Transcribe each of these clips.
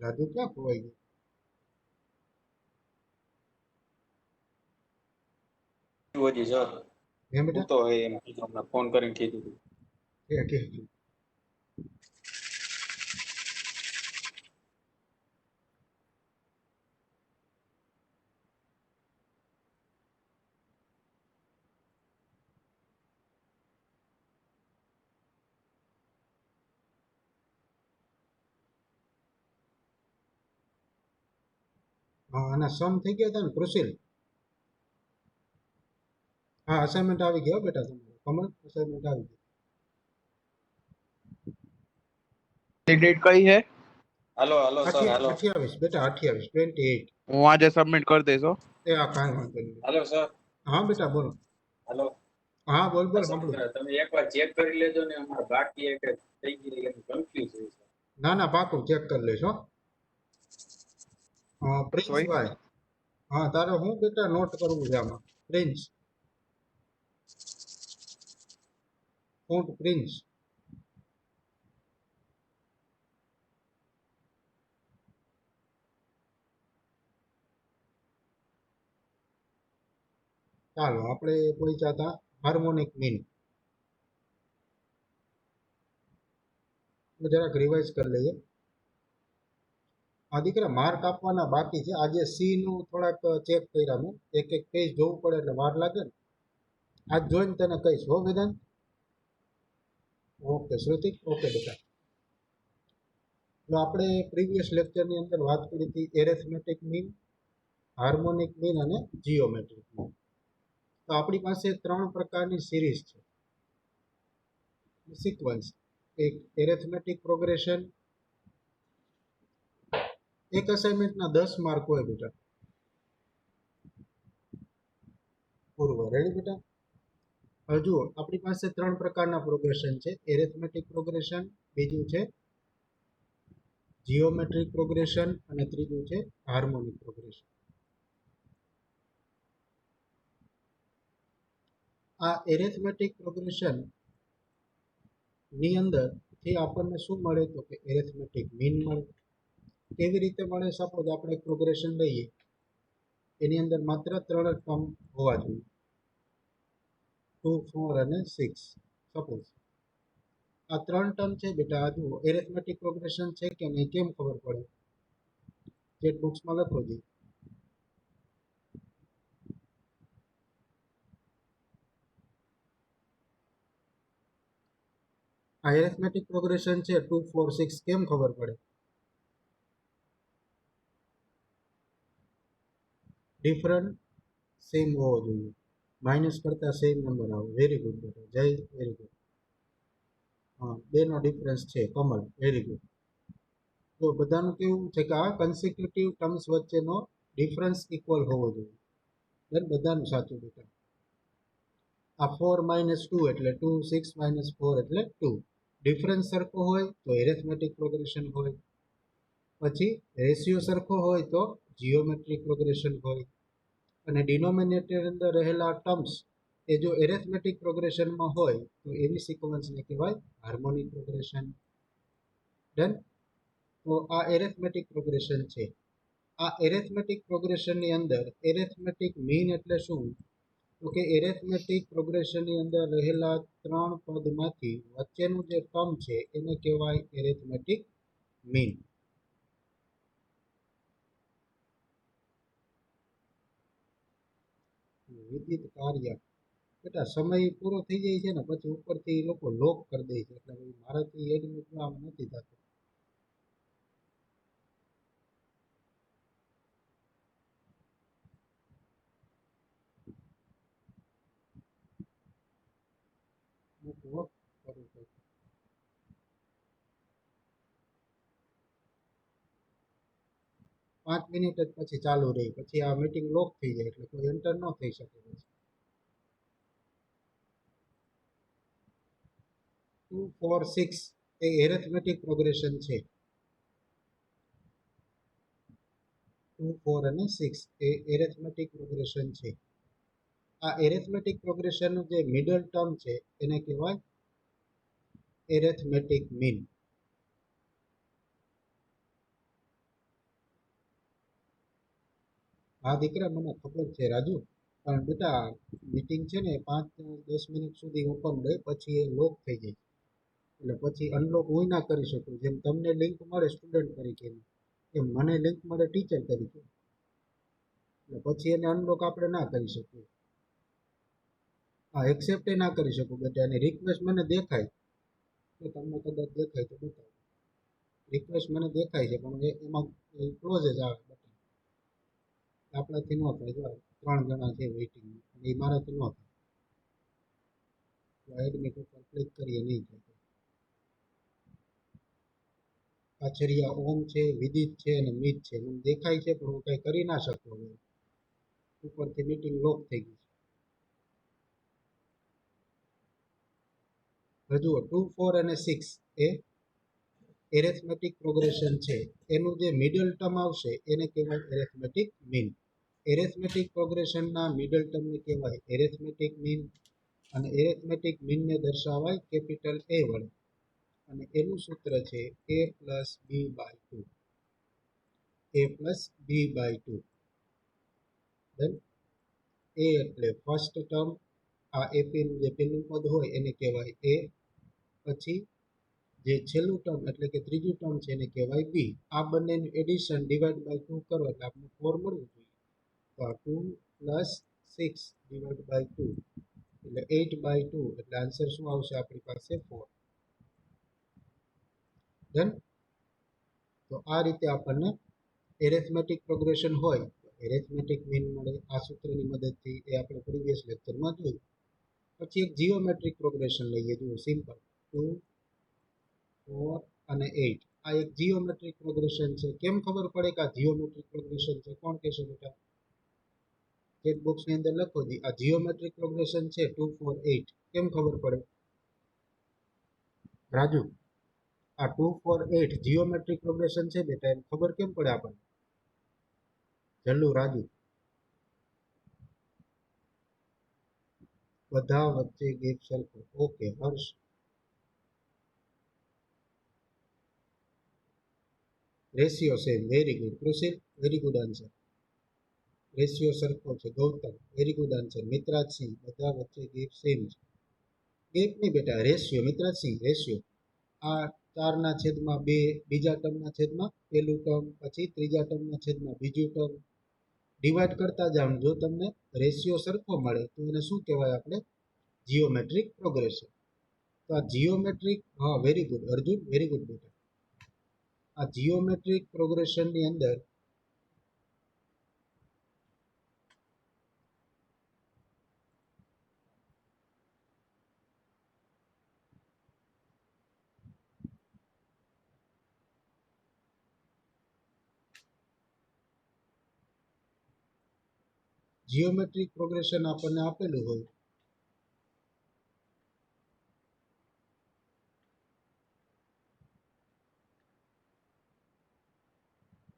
રાજુ ક્યાં ખોવાઈ ગયું? વધી સર હે હું બેટા? તો એમ તમને ફોન કરીને કીધું હતું. કે હા, આના સમ થઈ ગયા હતા ને કૃષિલ? હા, અસાઇનમેન્ટ આવી ગયા બેટા તમારું. કમલ, અસાઇનમેન્ટ આવી ગયું. ડેટ કઈ છે? હાલો હાલો સર હાલો 28 બેટા, 28 28. હું આજે સબમિટ કરી દઈશ હો. એ આ કાંઈ વાંધો નહીં. હાલો સર હા બેટા બોલો. હાલો હા બોલ બોલ, સર સાંભળું. તમે એકવાર ચેક કરી લેજો ને અમારે બાકી એક થઈ ગઈ કન્ફ્યુઝ છે સર. ના ના, પાકું ચેક કરી લેશો. પ્રિન્સ સોય ભાઈ, હા તારે હું બેટા નોટ કરવું છે આમાં? Prince, font prince. ચાલો આપણે પહોંચ્યા હતા હાર્મોનિક મીન. જરાક રિવાઇઝ કરી લઈએ. આ દીકરા માર્ક આપવાના બાકી છે. આજે સી નું થોડાક ચેક કર્યા મેં. એક એક પેજ જોવું પડે એટલે વાર લાગે ને. આજ જોઈને તને કહીશ હો વેદાંત. ઓકે શ્રુતિ, ઓકે બેટા. તો આપણે પ્રીવિયસ લેક્ચરની અંદર વાત કરી હતી એરેથમેટિક મીન, હાર્મોનિક મીન અને જીઓમેટ્રિક મીન. તો આપણી પાસે 3 પ્રકારની સિરીઝ છે, સિક્વન્સ. એક એરેથમેટિક પ્રોગ્રેશન. એક અસાઇનમેન્ટના 10 માર્ક હોય બેટા. પૂર્વ રેડી બેટા? હવે જુઓ, આપણી પાસે 3 પ્રકારના પ્રોગ્રેશન છે. એરેથમેટિક પ્રોગ્રેશન, બીજું છે જીઓમેટ્રિક પ્રોગ્રેશન અને ત્રીજું છે હાર્મોનિક પ્રોગ્રેશન. આ એરેથમેટિક પ્રોગ્રેશન ની અંદર થી આપણને શું મળે? તો કે એરેથમેટિક મીન મળે. કેવી રીતે મળે? સપોઝ આપણે એક પ્રોગ્રેશન લઈએ, એની અંદર માત્ર 3 ટર્મ હોવા જોઈએ, 2, 4 અને 6. સપોઝ આ 3 ટર્મ છે બેટા. આ જુઓ એરેથમેટિક પ્રોગ્રેશન છે કે નહીં, કેમ ખબર પડે? ચેટ બોક્સમાં લખો જી. આ એરેથમેટિક પ્રોગ્રેશન છે 2, 4, 6. કેમ ખબર પડે? ડિફરન્ટ સેમ હોવો જોઈએ, માઇનસ કરતા સેમ નંબર આવે. વેરી ગુડ બેટા, જય, વેરી ગુડ. હા, બેનો ડિફરન્સ છે. Kamal, very good. તો બધાનું કેવું છે કે આ કન્સિક્યુટિવ ટર્મ્સ વચ્ચેનો ડિફરન્સ ઇક્વલ હોવો જોઈએ. બેન બધાનું સાચું બેટા. આ 4 - 2 એટલે 2, 6 - 4 એટલે 2. ડિફરન્સ સરખો હોય તો એરેથમેટિક પ્રોગ્રેશન હોય. પછી રેશિયો સરખો હોય તો જીઓમેટ્રિક પ્રોગ્રેશન હોય. અને ડિનોમિનેટર અંદર રહેલા ટર્મ્સ એ જો એરેથમેટિક પ્રોગ્રેશનમાં હોય તો એવી સિક્વન્સને કહેવાય હાર્મોનિક પ્રોગ્રેશન. ડન? તો આ એરેથમેટિક પ્રોગ્રેશન છે. આ એરેથમેટિક પ્રોગ્રેશનની અંદર એરેથમેટિક મીન એટલે શું? તો કે એરેથમેટિક પ્રોગ્રેશનની અંદર રહેલા 3 પદમાંથી વચ્ચેનું જે ટર્મ છે એને કહેવાય એરેથમેટિક મીન. વિદ્યુત કાર્ય બેટા સમય પૂરો થઈ જાય છે ને પછી ઉપરથી લોકો લોક કરી દે છે, એટલે મારાથી એડમિટ આમ નથી થતું. મૂકવો કરું છું. 5 મિનિટ જ પછી ચાલુ રહી, પછી આ મીટિંગ લોક થઈ જાય એટલે કોઈ એન્ટર ન થઈ શકે. 2, 4, 6 એ એરેથમેટિક પ્રોગ્રેશન છે. 2, 4 અને 6 એ એરેથમેટિક પ્રોગ્રેશન છે. આ એરેથમેટિક પ્રોગ્રેશનનું જે મિડલ ટર્મ છે એને કહેવાય એરેથમેટિક મીન. હા દીકરા, મને ખબર છે રાજુ, પણ બેટા મીટિંગ છે ને 5-10 મિનિટ સુધી ઓપન રહે, પછી એ લોક થઈ જાય. એટલે પછી અનલોક હું ના કરી શકું. જેમ તમને લિંક મળે સ્ટુડન્ટ તરીકે, એમ મને લિંક મળે ટીચર તરીકે. એટલે પછી એને અનલોક આપણે ના કરી શકીએ. હા, એક્સેપ્ટ ના કરી શકું બેટા. એની રિક્વેસ્ટ મને દેખાય તો તમને કદાચ દેખાય તો બતાવો. રિક્વેસ્ટ મને દેખાય છે પણ એમાં ક્લોઝ જ આવે બટન. આપણાથી ન થાય. જો 3 જણા છે વેઇટિંગ, એ મારાથી ન થાય. એડમિટ ઉપર ક્લિક કરીએ નહીં થાય. આચર્યા ઓમ છે, વિદિત છે અને મિત છે. મને દેખાય છે પણ હું કઈ કરી ના શકું. હવે ઉપરથી મીટિંગ લોક થઈ ગઈ છે. જુઓ 2, 4 અને 6 એ એરેથમેટિક પ્રોગ્રેશન છે. એનું જે મિડલ ટર્મ આવશે એને કહેવાય એરેથમેટિક મીન. એરેથમેટિક પ્રોગ્રેશનના મિડલ ટર્મને કહેવાય એરેથમેટિક મીન. અને એરેથમેટિક મીનને દર્શાવાય કેપિટલ A વડે. અને એનું સૂત્ર છે a plus b by 2. a plus b by 2. Then a એટલે ફર્સ્ટ ટર્મ. આ એપીનું જે પેલું પદ હોય એને કહેવાય a. પછી જે છેલ્લું ટર્મ એટલે કે ત્રીજું ટર્મ છે એને કહેવાય બી. આ બંનેનું એડિશન ડિવાઈડ બાય 2 કરો એટલે આપણે 4 મળવું જોઈએ. તો આ 2 પ્લસ 6 ડિવાઈડ બાય 2 એટલે 8 બાય 2. એટલે આન્સર શું આવશે આપણી પાસે 4. ડન. તો આ રીતે આપણને એરેથમેટિક પ્રોગ્રેશન હોય તો એરેથમેટિક મીન મળે આ સૂત્રની મદદથી. એ આપણે પ્રીવિયસ લેક્ચરમાં જોયું. પછી એક જીઓમેટ્રિક પ્રોગ્રેશન લઈએ. જુઓ સિમ્પલ 2, 4 અને 8. આ એક જીઓમેટ્રિક પ્રોગ્રેશન છે. કેમ ખબર પડે કે આ જીઓમેટ્રિક પ્રોગ્રેશન છે? કોણ કહેશે બેટા? ચેટ બોક્સની અંદર લખો જી. આ જીઓમેટ્રિક પ્રોગ્રેશન છે 2, 4, 8. કેમ ખબર પડે રાજુ? આ 2, 4, 8 જીઓમેટ્રિક પ્રોગ્રેશન છે બેટા. એમ ખબર કેમ પડે આપણને? જલ્લુ, રાજુ, બધા વચ્ચે ગેપ સરખો. Okay Harsh, ratio same. Very good. Krushil, very good answer. Ratio સરખો છે. Gautam, very good answer. Mitrajsinh, બધા વચ્ચે ગેપ સેમ છે. ગેપ નહીં બેટા, રેશિયો. મિત્રાજસિંહ, રેશિયો. આ 4/2 બીજા ટર્મના છેદમાં પહેલું ટર્મ, પછી ત્રીજા ટર્મના છેદમાં બીજું ટર્મ. ડિવાઈડ કરતા જાવ. જો તમને રેશિયો સરખો મળે તો એને શું કહેવાય આપણે? Geometric progression. તો આ જીઓમેટ્રિક, હા very good Arjun, very good બેટા. આ જીઓમેટ્રિક પ્રોગ્રેશનની અંદર જીઓમેટ્રિક પ્રોગ્રેશન આપણને આપેલું હોય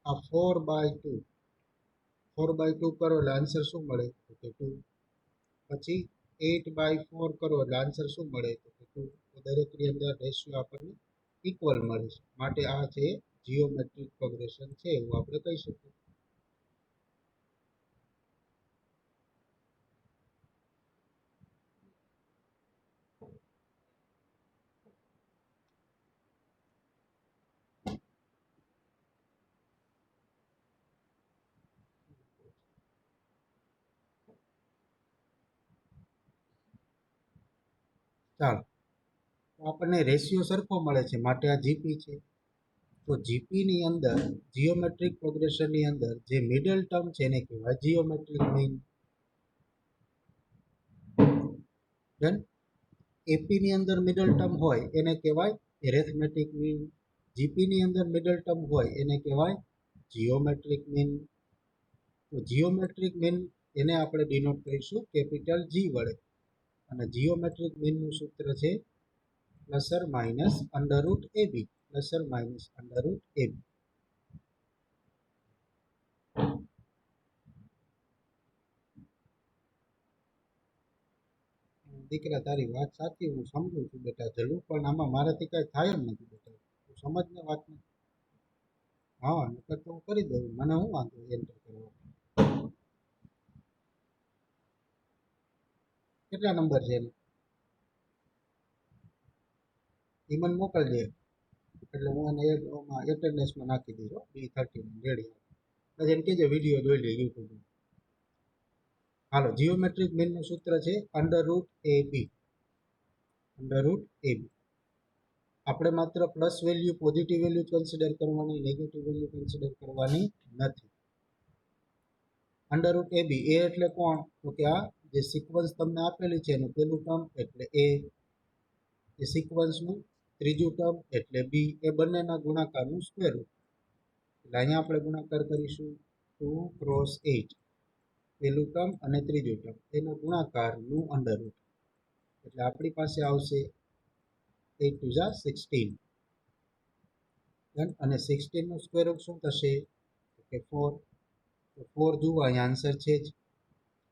આ 4/2. 4/2 કરો એટલે આન્સર શું મળે? તો કે 2. પછી 8/4 કરો એટલે આન્સર શું મળે? તો કે 2. તો દરેકની અંદર રેશિયો આપણને ઇક્વલ મળે છે. માટે આ છે જીઓમેટ્રિક પ્રોગ્રેશન છે એવું આપણે કહી શકીએ. ચાલો, તો આપણને રેશિયો સરખો મળે છે માટે આ જીપી છે. તો જીપીની અંદર જીઓમેટ્રિક પ્રોગ્રેશનની અંદર જે મિડલ ટર્મ છે એને કહેવાય જીઓમેટ્રિક મીન. ડન. એપીની અંદર મિડલ ટર્મ હોય એને કહેવાય એરેથમેટિક મીન. જીપીની અંદર મિડલ ટર્મ હોય એને કહેવાય જીઓમેટ્રિક મીન. તો જીઓમેટ્રિક મીન એને આપણે ડિનોટ કરીશું કેપિટલ જી વડે. અને જીઓમેટ્રિક મીનનું સૂત્ર છે plus minus under route AB. Plus minus under route AB. દીકરા તારી વાત સાચી, હું સમજુ છું બેટા જલ્લુ, પણ આમાં મારાથી કઈ થાય જ નથી બેટા. તું સમજ ને વાતને. હા નકર તો હું કરી દઉં, મને શું વાંધો એન્ટર કરવા. કેટલા નંબર છે એને એ મને મોકલજે, એટલે હું એને એટેન્ડન્સમાં નાખી દઈશ B13 રેડી. પછી એને કહેજે વિડીયો જોઈ લે યુટ્યુબમાં. હાલો, જીઓમેટ્રિક મીનનું સૂત્ર છે √AB. √AB. આપણે માત્ર plus value positive value consider કરવાની, નેગેટિવ વેલ્યુ કન્સિડર કરવાની નથી. √AB એ એટલે કોણ? તો કે આ જે સિક્વન્સ તમને આપેલી છે એનું પહેલું ટર્મ એટલે A, એ સિક્વન્સનું ત્રીજું ટર્મ એટલે B, એ બંનેના ગુણાકારનું સ્ક્વેર રૂટ. એટલે અહીંયા આપણે ગુણાકાર કરીશું 2 × 8, પહેલું ટર્મ અને ત્રીજું ટર્મ એનો ગુણાકારનું અંડર રૂટ. એટલે આપણી પાસે આવશે 8 × 16 અને 16 નું સ્ક્વેર રૂટ શું થશે? તો કે 4. તો 4 જુઓ અહીંયા આન્સર છે જ.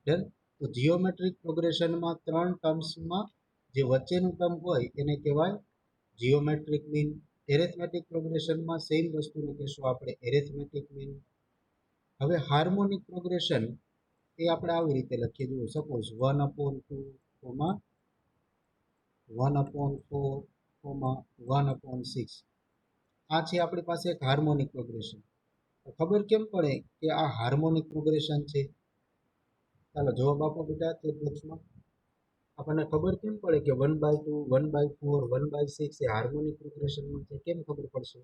ડન. તો જીઓમેટ્રિક પ્રોગ્રેશનમાં 3 ટર્મ્સમાં જે વચ્ચેનું ટર્મ હોય એને કહેવાય જીઓમેટ્રિક મીન. એરિથમેટિક પ્રોગ્રેશનમાં સેમ વસ્તુને કહેશું આપણે એરિથમેટિક મીન. હવે હાર્મોનિક પ્રોગ્રેશન એ આપણે આવી રીતે લખીએ. જુઓ, સપોઝ 1/2, 1/4, 1/6. આ છે આપણી પાસે એક હાર્મોનિક પ્રોગ્રેશન. ખબર કેમ પડે કે આ હાર્મોનિક પ્રોગ્રેશન છે? ચાલો જવાબ આપો બેટા ચેટ બોક્સમાં. આપણને ખબર કેમ પડે કે 1/2, 1/4, 1/6 એ હાર્મોનિક પ્રોગ્રેશનમાં છે? કેમ ખબર પડશે?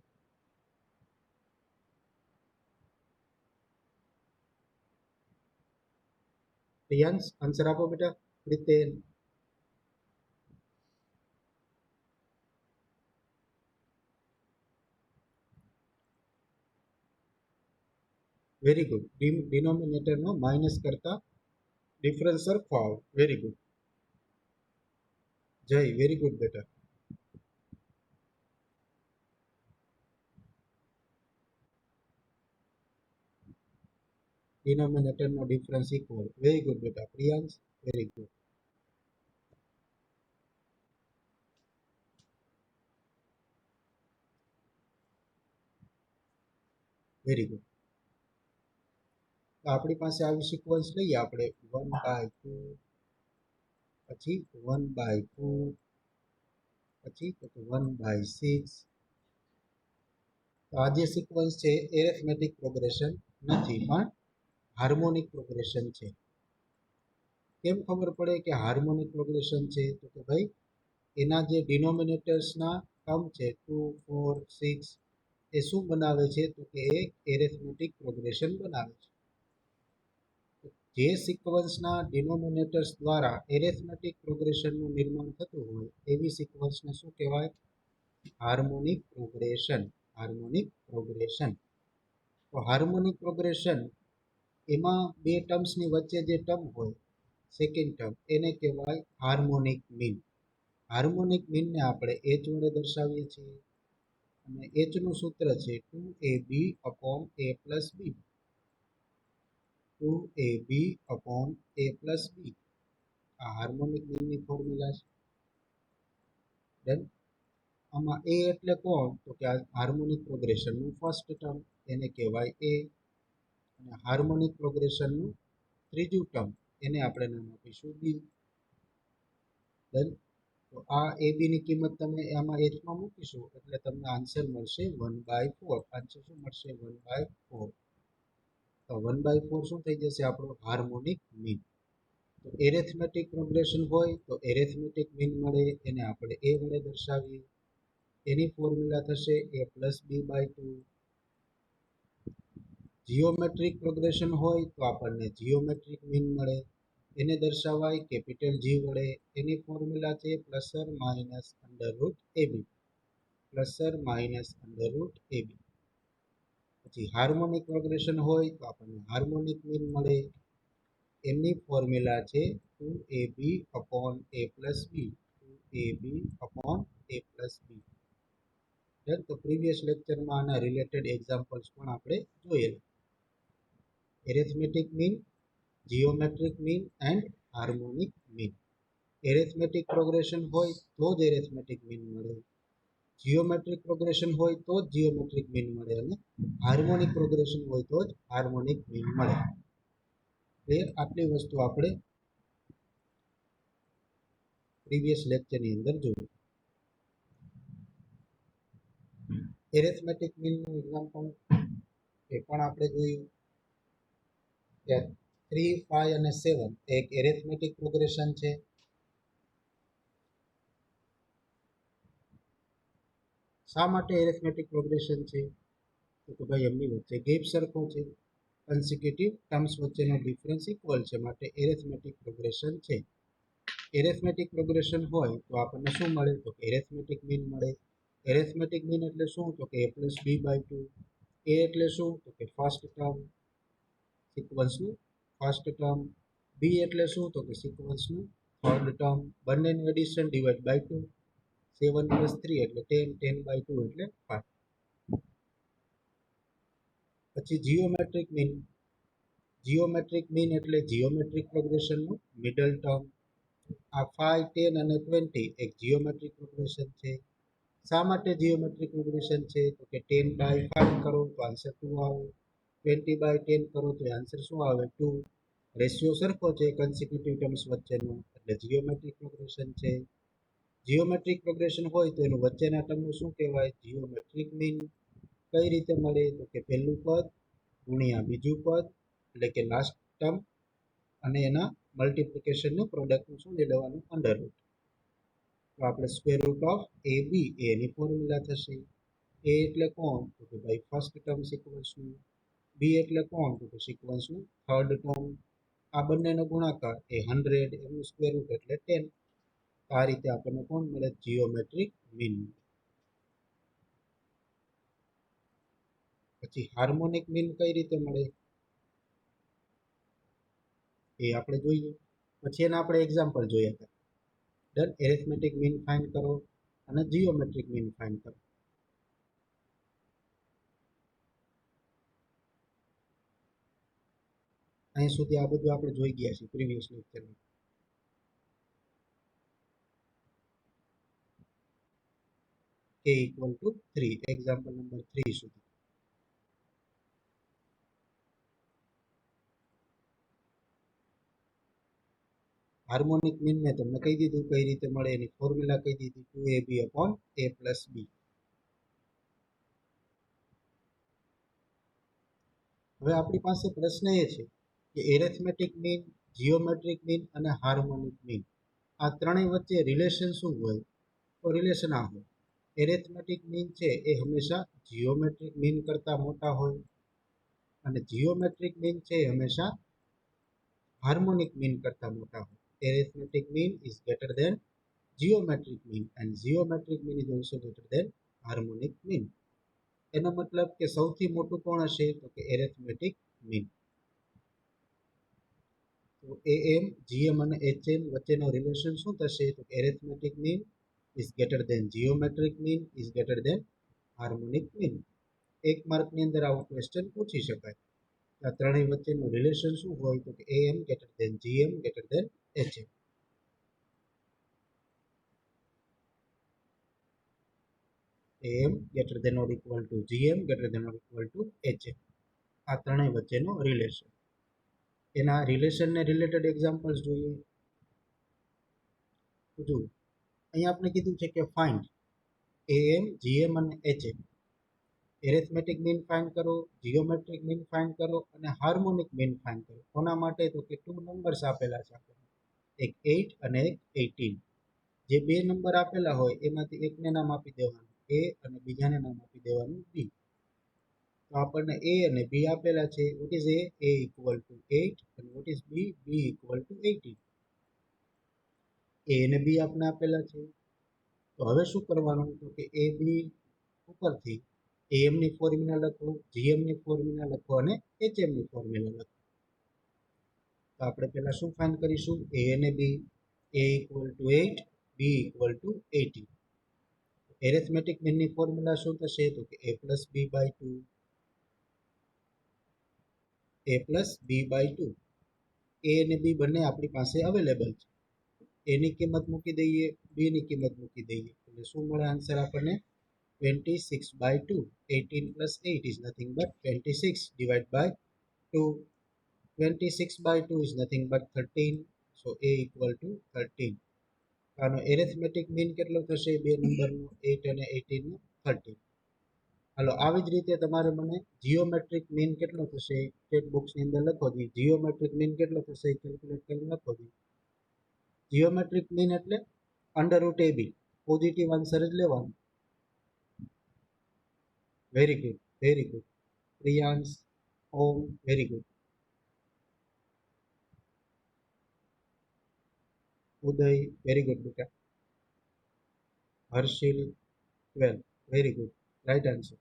પ્રિયાંશ આન્સર આપો બેટા. પ્રિતેન. Very good. ડિનોમિનેટરનો માઇનસ કરતા ડિફરન્સ સરખો આવે. Very good. Jay, very good બેટા. ડિનોમિનેટરનો ડિફરન્સ ઇક્વલ. વેરી ગુડ બેટા. Priyansh, very good. Very good. તો આપણી પાસે આવી સિક્વન્સ લઈએ આપણે 1/2, પછી 1/4, પછી 1/6. તો આ જે સિક્વન્સ છે એરિથમેટિક પ્રોગ્રેશન નથી પણ હાર્મોનિક પ્રોગ્રેશન છે. કેમ ખબર પડે કે હાર્મોનિક પ્રોગ્રેશન છે? તો કે ભાઈ એના જે ડિનોમિનેટર્સના ટર્મ છે 2, 4, 6 એ શું બનાવે છે? તો કે એક એરિથમેટિક પ્રોગ્રેશન બનાવે છે. જે સિક્વન્સના ડિનોમિનેટર્સ દ્વારા એરિથમેટિક પ્રોગ્રેશનનું નિર્માણ થતું હોય એવી સિક્વન્સને શું કહેવાય? Harmonic progression. Harmonic progression. તો હાર્મોનિક પ્રોગ્રેશન એમાં બે ટર્મ્સની વચ્ચે જે ટર્મ હોય સેકન્ડ ટર્મ એને કહેવાય હાર્મોનિક મીન. હાર્મોનિક મીનને આપણે h વડે દર્શાવીએ છીએ અને h નું સૂત્ર છે 2ab/a+b. 2ab/a+b. આ હાર્મોનિક મીનની ફોર્મ્યુલા છે. ડન. આમાં a એટલે કોણ? તો કે આ હાર્મોનિક પ્રોગ્રેશનનું ફર્સ્ટ ટર્મ એને કહેવાય a, અને હાર્મોનિક પ્રોગ્રેશનનું ત્રીજું ટર્મ એને આપણે નામ આપીશું b. ડન. તો આ ab ની કિંમત તમે આમાં h માં મૂકીશું એટલે તમને આન્સર મળશે 1/4. આન્સર શું મળશે? 1/4. તો 1/4 શું થઈ જશે? આપણો હાર્મોનિક મીન. તો એરિથમેટિક પ્રોગ્રેશન હોય તો એરિથમેટિક મીન મળે એને આપણે a વડે દર્શાવીએ. એની ફોર્મ્યુલા થશે a+b/2. જીઓમેટ્રિક પ્રોગ્રેશન હોય તો આપણને જીઓમેટ્રિક મીન મળે એને દર્શાવાય કેપિટલ G વડે. એની ફોર્મ્યુલા છે ±√ab. ±√ab. પછી હાર્મોનિક પ્રોગ્રેશન હોય તો આપણને હાર્મોનિક મીન મળે એમની ફોર્મ્યુલા છે 2ab/a+b. 2ab/a+b. તો પ્રીવિયસ લેક્ચરમાં આના રિલેટેડ એક્ઝામ્પલ્સ પણ આપણે જોયેલા. Arithmetic mean, geometric mean and harmonic mean. Arithmetic progression હોય તો જ એરિથમેટિક મીન મળે, જીઓમેટ્રિક પ્રોગ્રેશન હોય તો જ જીઓમેટ્રિક મીન મળે, અને હાર્મોનિક પ્રોગ્રેશન હોય તો જ હાર્મોનિક મીન મળે. ક્લિયર? આટલી વસ્તુ આપણે પ્રીવિયસ લેક્ચરની અંદર જોયું. એરિથમેટિક મીનનું એક્ઝામ્પલ એ પણ આપણે જોયું કે 3, 5 અને 7 એક એરિથમેટિક પ્રોગ્રેશન છે. શા માટે એરિથમેટિક પ્રોગ્રેશન છે? તો ભાઈ એમની વચ્ચે ગેપ સરખો છે, કન્સિક્યુટિવ ટર્મ્સ વચ્ચેનો ડિફરન્સ ઇક્વલ છે, માટે એરિથમેટિક પ્રોગ્રેશન છે. એરિથમેટિક પ્રોગ્રેશન હોય તો આપણને શું મળે? તો એરિથમેટિક મીન મળે. એરિથમેટિક મીન એટલે શું? તો કે a+b/2. એ એટલે શું? તો કે ફર્સ્ટ ટર્મ સિક્વન્સનું ફર્સ્ટ ટર્મ. બી એટલે શું? તો કે સિક્વન્સનું થર્ડ ટર્મ. બંનેનું એડિશન ડિવાઇડ બાય 2. 7 + 3 એટલે 10, 10/2 એટલે 5. પછી જીઓમેટ્રિક મીન. જીઓમેટ્રિક મીન એટલે જીઓમેટ્રિક પ્રોગ્રેશનનું મિડલ ટર્મ. આ 5, 10 અને 20 એક જીઓમેટ્રિક પ્રોગ્રેશન છે. શા માટે જીઓમેટ્રિક પ્રોગ્રેશન છે? તો કે 10/5 કરો તો આન્સર 2 આવે, 20/10 કરો તો આન્સર શું આવે? 2. રેશિયો સરખો છે કન્સિક્યુટિવ ટર્મ્સ વચ્ચેનો, એટલે જીઓમેટ્રિક પ્રોગ્રેશન છે. જીઓમેટ્રિક પ્રોગ્રેશન હોય તો એનું વચ્ચેના ટર્મનું શું કહેવાય? Geometric mean. કઈ રીતે મળે? તો કે પહેલું પદ ગુણ્યા બીજું પદ એટલે કે લાસ્ટ ટર્મ અને એના મલ્ટિપ્લિકેશનનું પ્રોડક્ટનું શું લઈ લેવાનું? અંડરરૂટ. તો આપણે square root of AB any formula થશે. A એટલે કોણ? તો કે ભાઈ ફર્સ્ટ ટર્મ સિક્વન્સનું. B એટલે કોણ? તો કે સિક્વન્સનું થર્ડ ટર્મ. આ બંનેનો ગુણાકાર એ 100, એનું સ્ક્વેર રૂટ એટલે 10. આ રીતે આપણને કોણ મળે? Geometric mean. પછી હાર્મોનિક મીન કઈ રીતે મળે એ આપણે જોઈએ. પછી એના આપણે એક્ઝામ્પલ જોઈએ હતા. ડન. એરિથમેટિક મીન ફાઇન્ડ કરો અને જીઓમેટ્રિક મીન ફાઇન્ડ કરો. અહીં સુધી આ બધું આપણે જોઈ ગયા છીએ પ્રીવિયસ લેક્ચરમાં. k = 3, એક્ઝામ્પલ નંબર 3 સુધી. હાર્મોનિક મીન ને તમને કહી દીધું કઈ રીતે મળે, એની ફોર્મ્યુલા કહી દીધી, 2ab/a+b. હવે આપણી પાસે પ્રશ્ન એ છે કે એરિથમેટિક મીન, જીઓમેટ્રિક મીન અને હાર્મોનિક મીન આ ત્રણેય વચ્ચે રિલેશન શું હોય? તો રિલેશન આ હોય, એરિથમેટિક મીન છે એ હંમેશા જીઓમેટ્રિક મીન કરતાં મોટા હોય અને જીઓમેટ્રિક મીન છે એ હંમેશા હાર્મોનિક મીન કરતાં મોટા હોય. Arithmetic mean is greater than geometric mean and geometric mean is also greater than harmonic mean. એનો મતલબ કે સૌથી મોટું કોણ હશે? તો કે arithmetic mean. તો AM, GM અને HM વચ્ચેનો રિલેશન શું થશે? તો arithmetic mean is greater than geometric mean is greater than harmonic mean. એક માર્કની અંદર આવો ક્વેશ્ચન પૂછી શકાય. આ ત્રણેય વચ્ચેનું રિલેશન શું હોય? તો કે AM greater than GM greater than HM. AM greater than or equal to GM greater than or equal to HM. આ ત્રણેય વચ્ચેનો રિલેશન. એના રિલેશનને રિલેટેડ એક્ઝામ્પલ્સ જોઈએ. તો જુઓ, અહીંયા આપણે કીધું છે કે ફાઇન્ડ AM, GM અને HM. એરિથમેટિક મીન ફાઇન્ડ કરો, જીઓમેટ્રિક મીન ફાઇન્ડ કરો અને હાર્મોનિક મીન ફાઇન્ડ કરો. કોના માટે? તો કે 2 નંબર્સ આપેલા છે આપણને, એક 8 અને એક 18. જે બે નંબર આપેલા હોય એમાંથી એકને નામ આપી દેવાનું A અને બીજાને નામ આપી દેવાનું B. તો આપણને A અને B આપેલા છે. What is A? A equal to 8 and what is B? B equal to 18. A અને B આપણે આપેલા છે. તો હવે શું કરવાનું? તો કે A B ઉપરથી AM ની ફોર્મ્યુલા લખો, GM ની ફોર્મ્યુલા લખો અને HM ની ફોર્મ્યુલા લખો. તો આપણે પહેલા શું ફાઇન્ડ કરીશું? A અને B. A equal to 8, B equal to 18. Arithmetic મીનની ફોર્મ્યુલા શું થશે? તો કે a+b/2. a+b/2. A અને B બંને આપણી પાસે અવેલેબલ છે. A ની કિંમત મૂકી દઈએ, B ની કિંમત મૂકી દઈએ, એટલે શું મળે આન્સર આપણને? 26/2. 18 + 8 is nothing but 26 divided by 2. 26/2 is nothing but 13. So A equal to 13. આનો એરિથમેટિક મીન કેટલો થશે બે નંબરનો 8 અને 18 નો 13. હાલો આવી જ રીતે તમારે મને જીઓમેટ્રિક મીન કેટલો થશે ચેટ બોક્સની અંદર લખો જી જીઓમેટ્રિક મીન કેટલો થશે કેલ્ક્યુલેટ કરીને લખો જી જીઓમેટ્રિક મીન એટલે અંડરરૂટ AB પોઝિટિવ આન્સર જ લેવાનો. Very good very good Priyansh Om very good Uday very good બેટા Harshil 12 very good right answer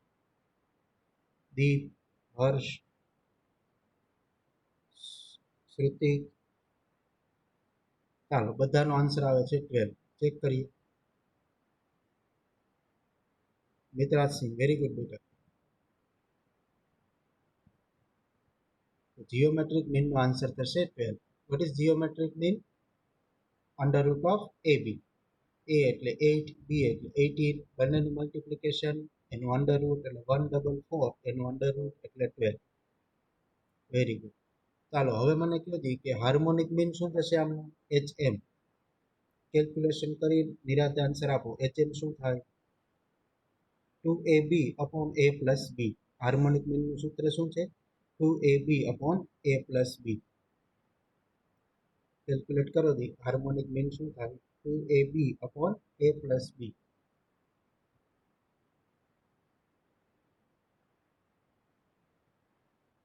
Deep Harsh Shruti ચાલો બધાનો આન્સર આવે છે 12 ચેક કરીએ મિત્રાજસિંહ વેરી ગુડ બેટા જીઓમેટ્રિક મીન નો આન્સર થશે 12. What is geometric mean under root of AB A એટલે 8 B એટલે 18 બંનેનું મલ્ટિપ્લિકેશન એનું અંડર રૂટ એટલે 144 એનું અંડર રૂટ એટલે 12. વેરી ગુડ ચાલો હવે મને કહો દી કે હાર્મોનિક મીન શું થશે આમનું HM કેલ્ક્યુલેશન કરી નિરાતે આન્સર આપો HM શું થાય 2AB upon A plus B harmonic મીનનું સૂત્ર શું છે 2AB upon A plus B calculate કરો દી હાર્મોનિક મીન શું થાય 2AB upon A plus B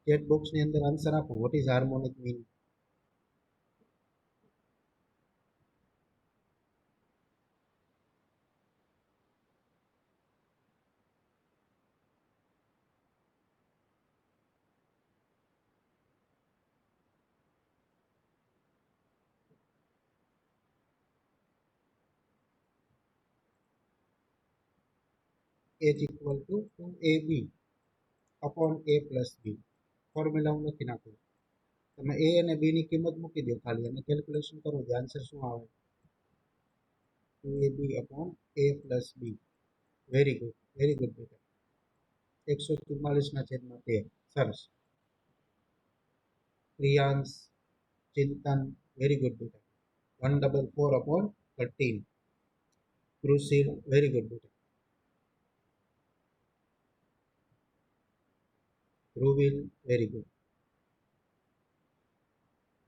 chat બોક્સની અંદર આન્સર આપો what is harmonic mean H equal to 2AB upon A plus B formula હું લખી નાખું તમે A અને B ની કિંમત મૂકી દો ખાલી અને કેલ્ક્યુલેશન કરો જે આન્સર શું આવે 2AB upon A plus B very good બેટા 144 ના છેદમાં 13 સરસ પ્રિયાંશ ચિંતન વેરી ગુડ બેટા 144 upon 13 કૃષિલ વેરી ગુડ બેટા ધ્રુવિલ વેરી ગુડ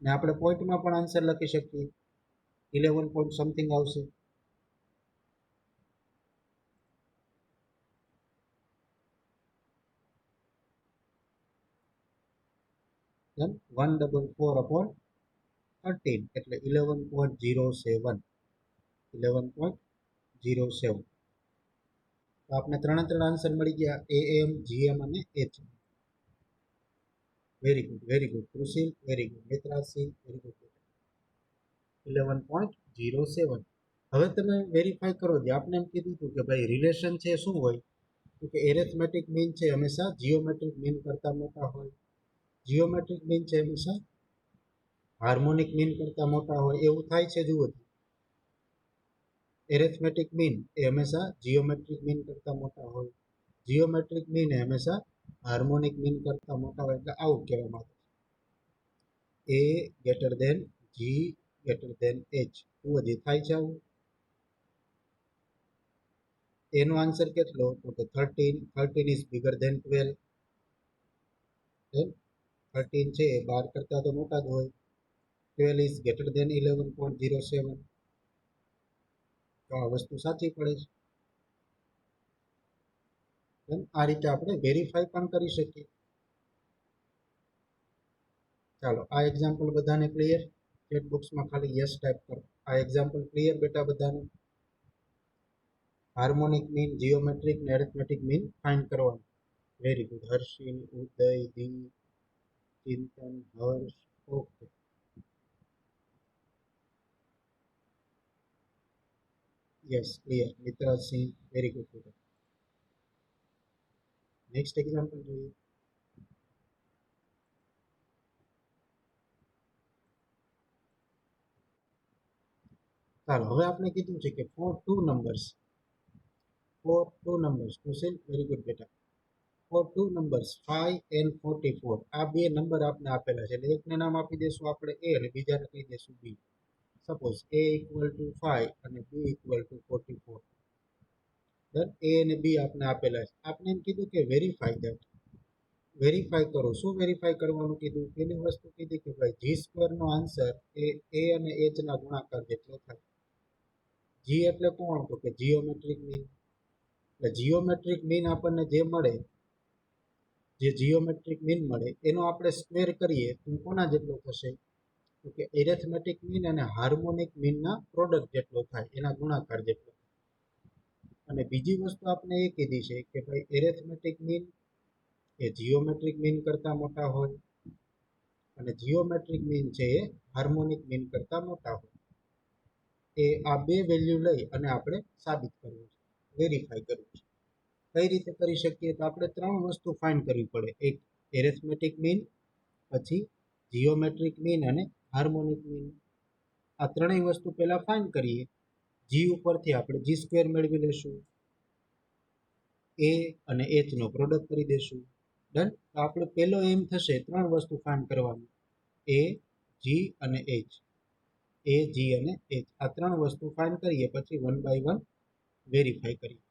ને આપણે પોઈન્ટમાં પણ આન્સર લખી શકીએ 11 પોઈન્ટ સમથિંગ આવશે then 144 upon 13 એટલે 11.07 11.07 તો આપણે ત્રણ આન્સર મળી ગયા AM GM અને HM very good Krushil very good Mitrasinh very good 11.07 હવે તમે વેરીફાઈ કરો જે આપણે એમ કીધું હતું કે ભાઈ રિલેશન છે શું હોય તો કે એરિથમેટિક મીન છે હંમેશા જીઓમેટ્રિક મીન કરતા મોટા હોય જીઓમેટ્રિક મીન છે હંમેશા હાર્મોનિક મીન કરતા મોટા હોય એવું થાય છે જુઓ એરિથમેટિક મીન એ હંમેશા જીઓમેટ્રિક મીન કરતા મોટા હોય જીઓમેટ્રિક મીન એ હંમેશા હાર્મોનિક મીન કરતા મોટા હોય એટલે આવું કહેવામાં આવે A greater than G greater than H જુઓ જે થાય છે આવું એનો આન્સર કેટલો તો કે 13 is bigger than 12 13 છે એ 12 કરતા તો મોટા જ હોય 12 is greater than 11.07 તો આ વસ્તુ સાચી પડે છે આ રીતે આપણે વેરીફાઈ પણ કરી શકીએ ચાલો આ એક્ઝામ્પલ બધાને ક્લિયર ચેટ બોક્સમાં ખાલી યસ ટાઈપ કરો આ એક્ઝામ્પલ ક્લિયર બેટા બધાને હાર્મોનિક મીન જીઓમેટ્રિક ને એરિથમેટિક મીન ફાઇન્ડ કરવાનું very good Harshil Uday Deep Chintan Harsh okay yes clear Mitrasinh very good બેટા નેક્સ્ટ એક્ઝામ્પલ જોઈએ ચાલો હવે આપણે કીધું છે કે for two numbers Kushil very good બેટા ફોર ટુ નંબર્સ 5 and 44 આ બે નંબર આપને આપેલા છે એટલે એકને નામ આપી દેશું આપણે A અને બીજાને કહી દેશું B suppose a equal to 5 અને b equal to 44. Done. a અને b આપણે આપેલા છે. આપણે એમ કીધું કે વેરીફાઈ દેટ. વેરીફાઈ કરો. શું વેરીફાઈ કરવાનું કીધું? પેલી વસ્તુ કીધી કે ભાઈ જી સ્ક્વેરનો આન્સર એ a અને h ના ગુણાકાર જેટલો થાય. જી એટલે કોણ? તો કે જીઓમેટ્રિક મીન. એટલે જીઓમેટ્રિક મીન આપણને જે મળે, જે જીઓમેટ્રિક મીન મળે એનો આપણે સ્ક્વેર કરીએ તો કોના જેટલો થશે? તો કે એરિથમેટિક મીન અને હાર્મોનિક મીનના પ્રોડક્ટ જેટલો થાય, એના ગુણાકાર જેટલો. અને બીજી વસ્તુ આપણે એ કીધી છે કે ભાઈ એરિથમેટિક મીન એ જીઓમેટ્રિક મીન કરતા મોટા હોય અને જીઓમેટ્રિક મીન છે એ હાર્મોનિક મીન કરતા મોટા હોય. એ આ બે વેલ્યુ લઈ અને આપણે સાબિત કરવું છે, વેરીફાઈ કરવું છે. કઈ રીતે કરી શકીએ? તો આપણે ત્રણ વસ્તુ ફાઇન્ડ કરવી પડે. એક એરિથમેટિક મીન, પછી જીઓમેટ્રિક મીન અને હાર્મોનિક મીન. આ ત્રણેય વસ્તુ પહેલા ફાઇન્ડ કરીએ. જી ઉપરથી આપણે જી સ્ક્વેર મેળવી લેશું, એ અને એચ નો પ્રોડક્ટ કરી દેશું. ડન. તો આપણો પહેલો એમ થશે ત્રણ વસ્તુ ફાઇન્ડ કરવાનું, એ, જી અને એચ. એ, જી અને એચ આ ત્રણ વસ્તુ ફાઇન્ડ કરીએ, પછી વન બાય વન વેરીફાઈ કરીએ.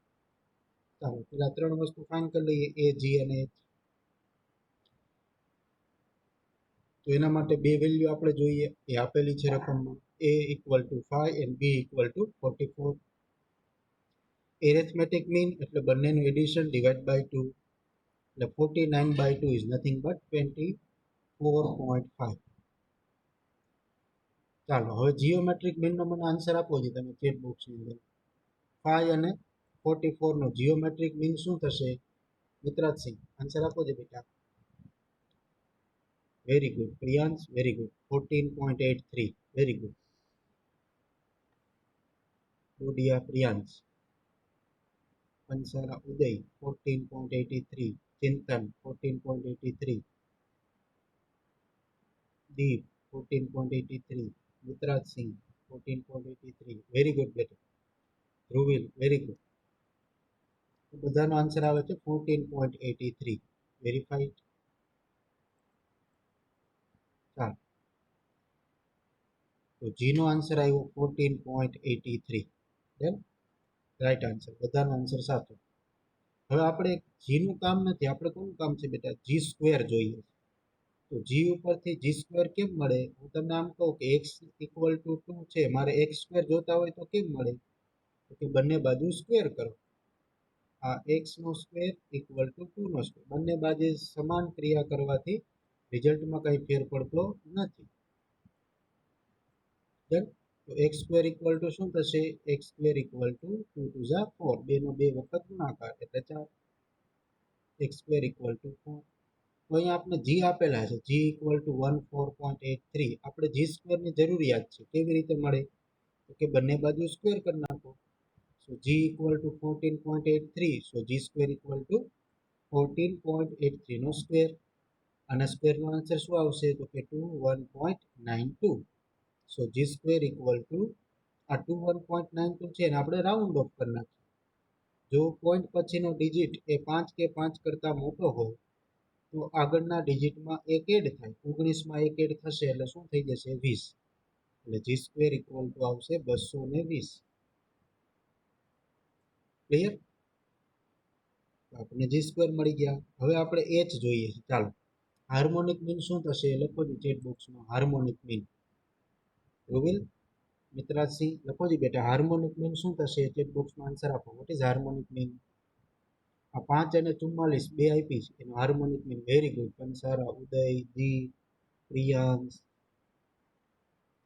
ચાલો પેલા ત્રણ વસ્તુ ફાઇન્ડ કરી લઈએ, એ, જી અને એચ. તો એના માટે બે વેલ્યુ આપણે જોઈએ, એ આપેલી છે રકમમાં. a equal to 5 and b equal to 44. Arithmetic mean એટલે બંનેનું એડિશન ડિવાઈડ બાય 2. એટલે 49/2 ઇઝ નથિંગ બટ 24.5. ચાલો હવે જીઓમેટ્રિક મીનનો મને આન્સર આપો છે તમે ચેટ બોક્સની અંદર. 5 અને 44 નો જીઓમેટ્રિક મીન શું થશે? મિત્રાજસિંહ આન્સર આપો છે બેટા. Very good. Priyansh very good. 14.83. Very good. Dodiya Priyansh. Pansara Uday 14.83. Chintan 14.83. Deep 14.83. Mitrajsinh 14.83. Very good બેટા. Dhruvil very good. બધાનો આન્સર આવે છે 14.83. વેરીફાઈડ. ચાલો તો જી નો આન્સર આવ્યો 14.83. ડન. Right answer. બધાનો આન્સર સાચો. હવે આપણે જી નું કામ નથી, આપણે કોનું કામ છે બેટા? જી સ્ક્વેર જોઈએ. તો જી ઉપરથી જી સ્ક્વેર કેમ મળે? હું તમને આમ કહું કે એક્સ ઇક્વલ ટુ 2 છે, મારે એક્સ સ્ક્વેર જોતા હોય તો કેમ મળે? તો કે બંને બાજુ સ્ક્વેર કરો. આ એક્સ નો સ્ક્વેર ઇક્વલ ટુ 2 નો સ્ક્વેર. બંને બાજુ સમાન ક્રિયા કરવાથી રિઝલ્ટમાં કઈ ફેર પડતો નથી. ડન. તો એક્સ સ્ક્વેર ઇક્વલ ટુ શું થશે? X square equal to 2 2 Jha 4. બે નો બે વખત ગુણાકાર એટલે 4. X square equal two 4. તો અહીંયા આપણે જી આપેલા છે, જી ઇક્વલ ટુ 14.83. આપણે જી સ્ક્વેરની જરૂરિયાત છે. કેવી રીતે મળે? તો કે બંને બાજુ સ્ક્વેર કરી નાખો. So G equal to 14.83. So G square equal to 14.83 નો સ્ક્વેર. અને સ્ક્વેરનો આન્સર શું આવશે? તો કે 21.92. So G square equal to આ 21.92 છે ને આપણે રાઉન્ડ ઓફ કરી નાખીએ. જો પોઈન્ટ પછીનો ડિજિટ એ 5 કે 5 કરતા મોટો હોય તો આગળના ડિજિટમાં એક એડ થાય. 19માં એક એડ થશે એટલે શું થઈ જશે? 20. એટલે જી સ્ક્વેર ઇક્વલ ટુ આવશે 220. ક્લિયર? આપણે જી સ્ક્વેર મળી ગયા. હવે આપણે એચ જોઈએ છે. ચાલો હાર્મોનિક મીન શું થશે? લખો જી ચેટ બોક્સમાં હાર્મોનિક મીન. રોવિલ મિત્રાજસિંહ લખો જી બેટા. હાર્મોનિક મીન શું થશે? ચેટ બોક્સમાં આન્સર આપો. What is harmonic mean? આ 5 અને 44 બે આપી છે, એનો harmonic mean. Very good. Kansara Uday, દી, પ્રિયાંશ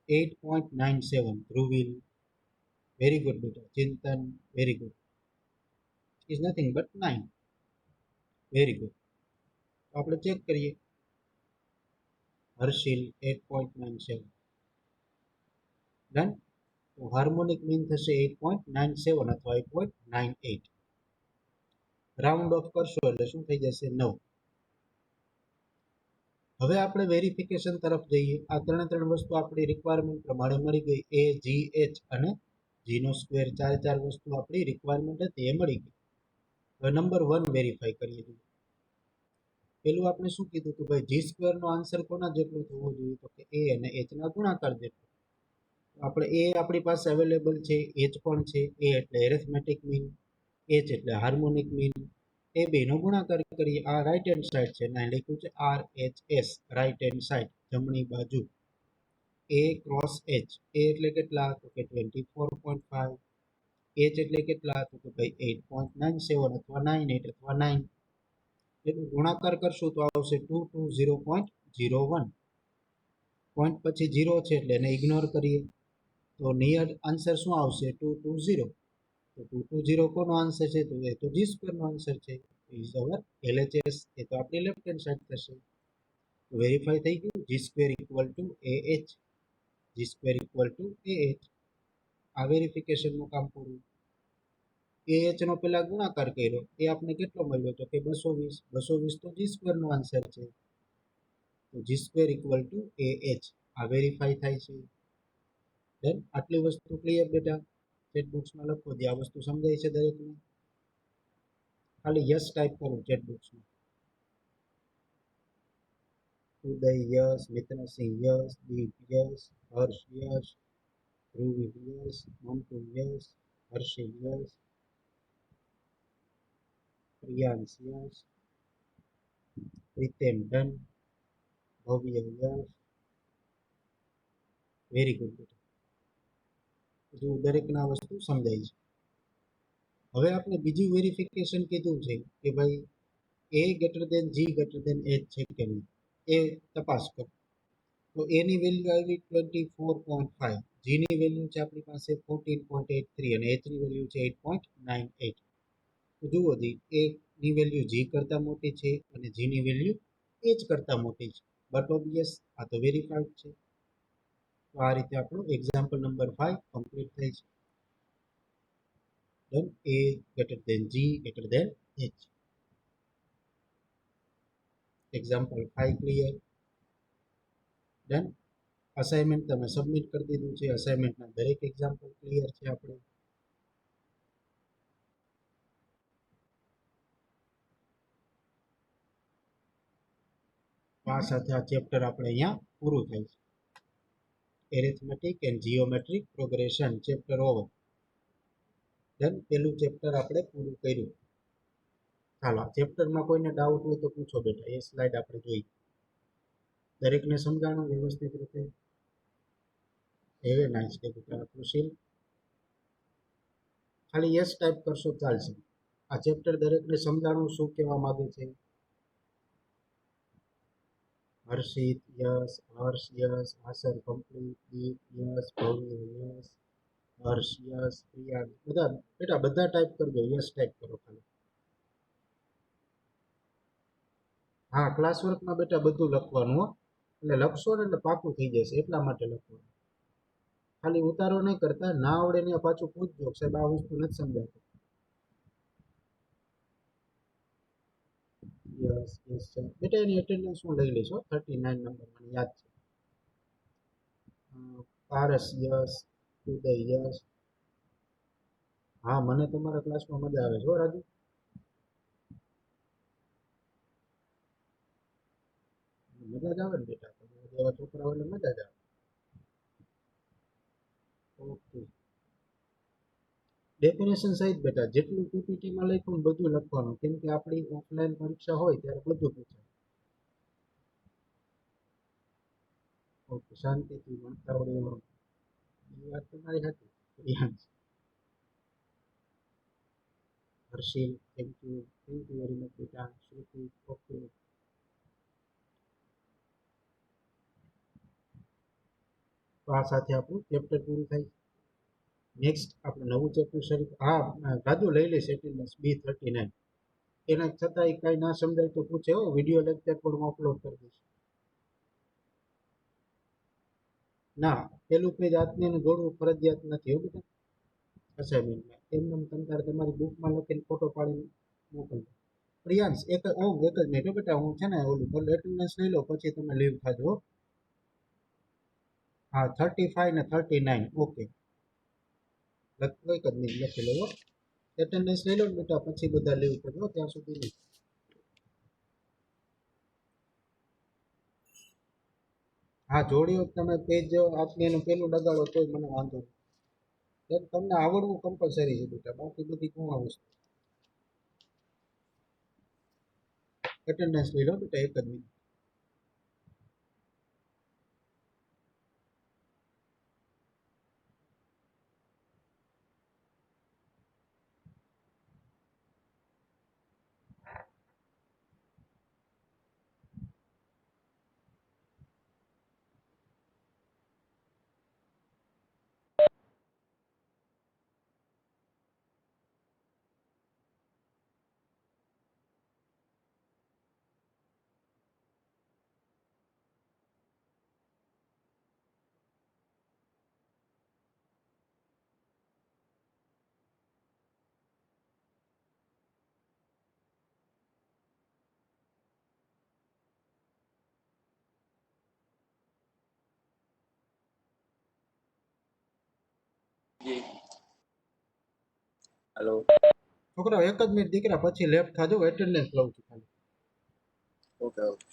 8.97. ધ્રુવિલ વેરી ગુડ બેટા. Chintan very good. Is nothing but 9. Very good. તો આપણે ચેક કરીએ. હર્ષિલ 8.97. ડન. તો હાર્મોનિક મીન થશે 8.97 અથવા 8.98. રાઉન્ડ ઓફ કરશો એટલે શું થઈ જશે? 9. હવે આપણે વેરિફિકેશન તરફ જઈએ. આ ત્રણ વસ્તુ આપણી રિક્વાયરમેન્ટ પ્રમાણે મળી ગઈ. એ, જી, એચ અને જી નો સ્ક્વેર. ચાર વસ્તુ આપણી રિક્વાયરમેન્ટ હતી એ મળી ગઈ. હવે નંબર 1 વેરીફાઈ કરીએ. પેલું આપણે શું કીધું કે ભાઈ જી સ્ક્વેર નો આન્સર કોના જેટલો થવો જોઈએ? તો કે એ અને એચ ના ગુણાકાર જેટલો. આપણે એ આપણી પાસે અવેલેબલ છે, એચ પણ છે. એ એટલે એરિથમેટિક મીન, એચ એટલે હાર્મોનિક મીન. એ બેનો ગુણાકાર કરીએ. આ રાઈટ હેન્ડ સાઈડ છે, ના લખ્યું છે RHS, રાઈટ હેન્ડ સાઈડ, જમણી બાજુ. એ ક્રોસ એચ, એ એટલે કેટલા? તો કે 24.5. એચ એટલે કેટલા? તો કે ભાઈ 8.97 અથવા 98 અથવા 9. એનો ગુણાકાર કરશું તો આવશે 220.01. પોઈન્ટ પછી 0 છે એટલે એને ઇગ્નોર કરીએ તો નિયર આન્સર શું આવશે? 220. તો 220 કોનો આન્સર છે? તો એ તો જી સ્ક્વેર નો આન્સર છે. Is our LHS. એ તો આપણી લેફ્ટ હેન્ડ સાઈડ થશે. તો વેરીફાઈ થઈ ગયું. G square equal to AH. G square equal to AH. આ વેરિફિકેશનનું કામ પૂરું. AH નો પેલા ગુણાકાર કર્યો, એ આપણે કેટલો મળ્યો? તો કે 220. 220 તો જી સ્ક્વેર નો આન્સર છે. તો જી સ્ક્વેર ઇક્વલ ટુ AH. આ વેરીફાઈ થાય છે. ડન. આટલી વસ્તુ ક્લિયર બેટા? ચેટ બોક્સમાં લખો જે આ વસ્તુ સમજાય છે દરેકને. ખાલી યસ ટાઈપ કરો ચેટ બોક્સમાં. Uday yes, Mitrasinh yes, Deep yes, Harsh yes, Dhruvi yes, Mantu yes, Harshil yes, Priyansh yes, Pritem done, Bhavya yes. Very good બેટા. જો દરેકના વસ્તુ સમજાય છે. હવે આપણે બીજું વેરિફિકેશન કીધું છે કે ભાઈ એ ગ્રેટર દેન જી ગ્રેટર દેન એચ છે કે નહીં, એ તપાસ કરો. તો એની વેલ્યુ આવી 24.5, જીની વેલ્યુ છે આપણી પાસે 14.83 અને એચની વેલ્યુ છે 8.98. તો જુઓ જી, એની વેલ્યુ જી કરતાં મોટી છે અને જીની વેલ્યુ એચ કરતાં મોટી છે. બટ ઓબ્વિયસ આ તો વેરીફાઈડ છે. તો આ રીતે આપણું એક્ઝામ્પલ નંબર 5 કમ્પ્લીટ થાય છે. Then A greater than G greater than H. Example 5 clear. Then assignment તમે સબમિટ કરી દીધું છે. અસાઇનમેન્ટના દરેક એક્ઝામ્પલ ક્લિયર છે આપણે. આ સાથે આ ચેપ્ટર આપણે અહીંયા પૂરું થાય છે. Arithmetic and geometric progression chapter over. ધન પેલું ચેપ્ટર આપણે પૂરું કર્યું. ચાલો ચેપ્ટરમાં કોઈને ડાઉટ હોય તો પૂછો બેટા. એ સ્લાઇડ આપણે જોઈ. દરેકને સમજાણું વ્યવસ્થિત રીતે? વેરી નાઇસ બેટા. સુશીલ ખાલી યસ ટાઈપ કરશો ચાલશે. આ ચેપ્ટર દરેકને સમજાણું શું કહેવા માંગે છે? હર્ષિત યસ, હર્ષ યસ, આસર કમ્પ્લીટ, દીપ યસ, ભવ્ય યસ, હર્ષ યસ, પ્રિયા બધા બેટા બધા ટાઈપ કરજો. યસ ટાઈપ કરો ખાલી. હા ક્લાસવર્કમાં બેટા બધું લખવાનું હો. એટલે લખશો ને એટલે પાકું થઈ જશે એટલા માટે લખવાનું. ખાલી ઉતારો નહીં કરતા. ના આવડે ને પાછું પૂછજો સાહેબ આ વસ્તુ નથી સમજાતું. યસ યસ બેટા એની એટેન્ડન્સ હું લઈ લઈશ 39 નંબર મને યાદ છે. પારસ યસ, ઉદય યસ. હા મને તમારા ક્લાસમાં મજા આવે છે હો રાજુ. મજા જ આવે ને બેટા, તમારા જેવા છોકરાઓ એટલે મજા જ આવે. ઓકે ડેફિનેશન સહિત બેટા જેટલું પીપીટીમાં લખ્યું ને બધું લખવાનું, કેમ કે આપણી ઓફલાઈન પરીક્ષા હોય ત્યારે બધું પૂછાય. ઓકે શાંતિથી ભણતા હોય એવો. એ વાત તમારી હતી. Harshil thank you very much બેટા. શ્રુતિ ઓકે. તો આ સાથે આપણું ચેપ્ટર પૂરું થાય. નેક્સ્ટ આપણે નવું ચેપ્ટર શરૂ. હા રાજુ લઈ લઈશ એટેન્ડન્સ B39. એના છતાંય કાંઈ ના સમજાય તો પૂછે હો. વિડીયો લેક્ચર પણ હું અપલોડ કરી દઈશ. ના પેલું પેજ આત્મીયનું જોડવું ફરજિયાત નથી એવું બધા અસાઇનમેન્ટમાં. એમને તમારી બુકમાં લખીને ફોટો પાડીને મોકલજો. પ્રિયાંશ એક જ મિનિટ બેટા, હું છે ને ઓલું એટેન્ડન્સ લઈ લો પછી તમે લીવ થાજો. હા 35 ને 39 ઓકે. એક જ મિનિટ લખી લેવો. એટેન્ડન્સ લઈ લો ને બેટા પછી બધા લીવ કરજો ત્યાં સુધી નહીં. હા, જોડ્યો તમે પેજ આપને એનું પેલું લગાડો તોય મને વાંધો નહીં. એટલે તમને આવડવું કમ્પલસરી છે બેટા, બાકી બધી કોણ વસ્તુ. એટેન્ડન્સ લઈ લો બેટા, એક જ મિનિટ. જી હેલો. છોકરાઓ એક જ મિનિટ દીકરા, પછી લેફ્ટ થાજો, એટેન્ડન્સ લઉં છું ખાલી. Okay okay.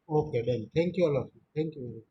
Okay done, thank you all of you, thank you.